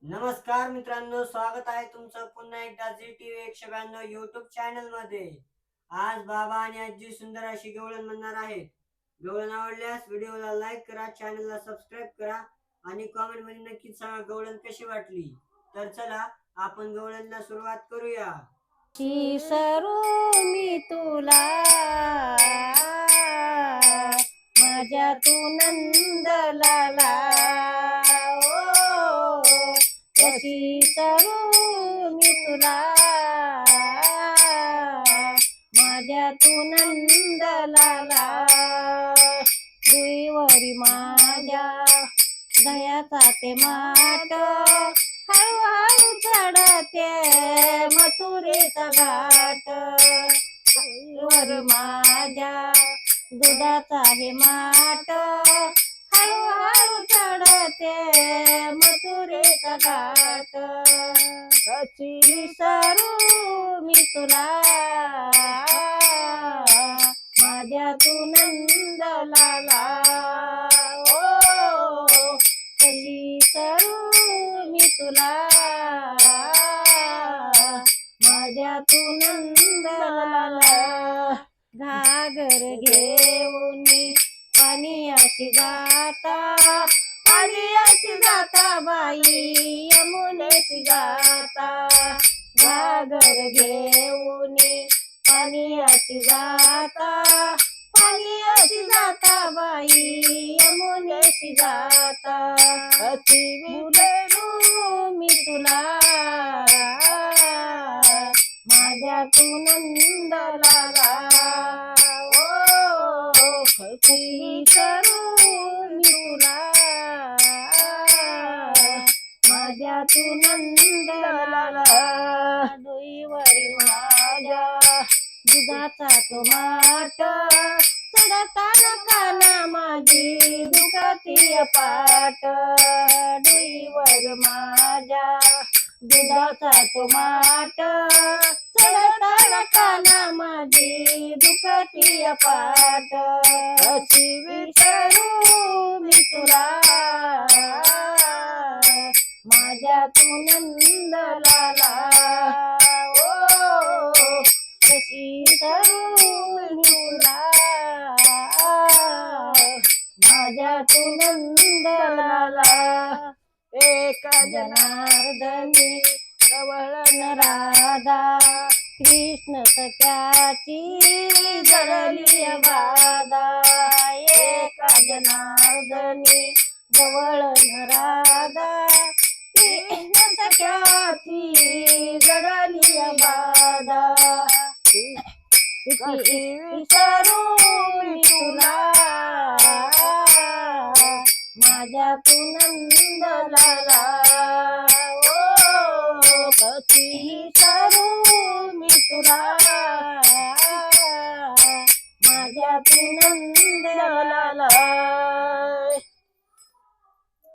नमस्कार मित्रांनो, स्वागत आहे तुमचं पुन्हा एकदा झी टीव्ही 192 युट्यूब चॅनल मध्ये। आज बाबा आणि आजी सुंदर अशी गवळण म्हणणार आहेत। गवळण आवडल्यास व्हिडिओला लाईक करा, चॅनलला सबस्क्राईब करा आणि कमेंट मध्ये नक्कीच सांगा गवळण कशी वाटली। तर चला आपण गवळणला सुरुवात करूया। सरू मी तुला माझ्या तू नंद लाला कशी सरू मी तुला माझ्या तू नंद लाला दुईवरी माझ्या दयाचा ते माट हळूहळू चढते मथुरेचा घाट वर माझ्या दुधाचा हे माट हळूहळू चढते मथुरेचा घाट कशी विसरू मी तुला माझ्या तू नंद लाला कशी विसरू मी तुला माझ्या तू नंद लाला घागर घेऊन पाणी अशी जाता पाणी अशी जाता बाई यमुनेशी जाता घागर घेऊन पाणी अशी जाता पाणी अशी जाता बाई यमुनेशी जाता अशी विसरू मी तुला माझ्या तू नंद लाला कशी करू मी तुला माझ्या तू नंद लाला दुईवरी माझ्या दुधाचा तो माट चढताना काना माझी दुखती पाट दुईवर माझ्या दुधाचा तो माट चढताना काना माझी दुखती पाट अशी विसरू मी तुला माझ्या तू नंद लाला कशी विसरू मी तुला माझ्या तू नंद लाला एक जनार्दनी गवळण राधा कृष्ण सख्याची जळली बाधा एक जनार्दनी गवळण राधा कृष्ण सख्याची जळली बाधा किती विसरू मी तुला माझ्या तू नंद लाला कशी विसरू मी तुला माझ्या तू नंद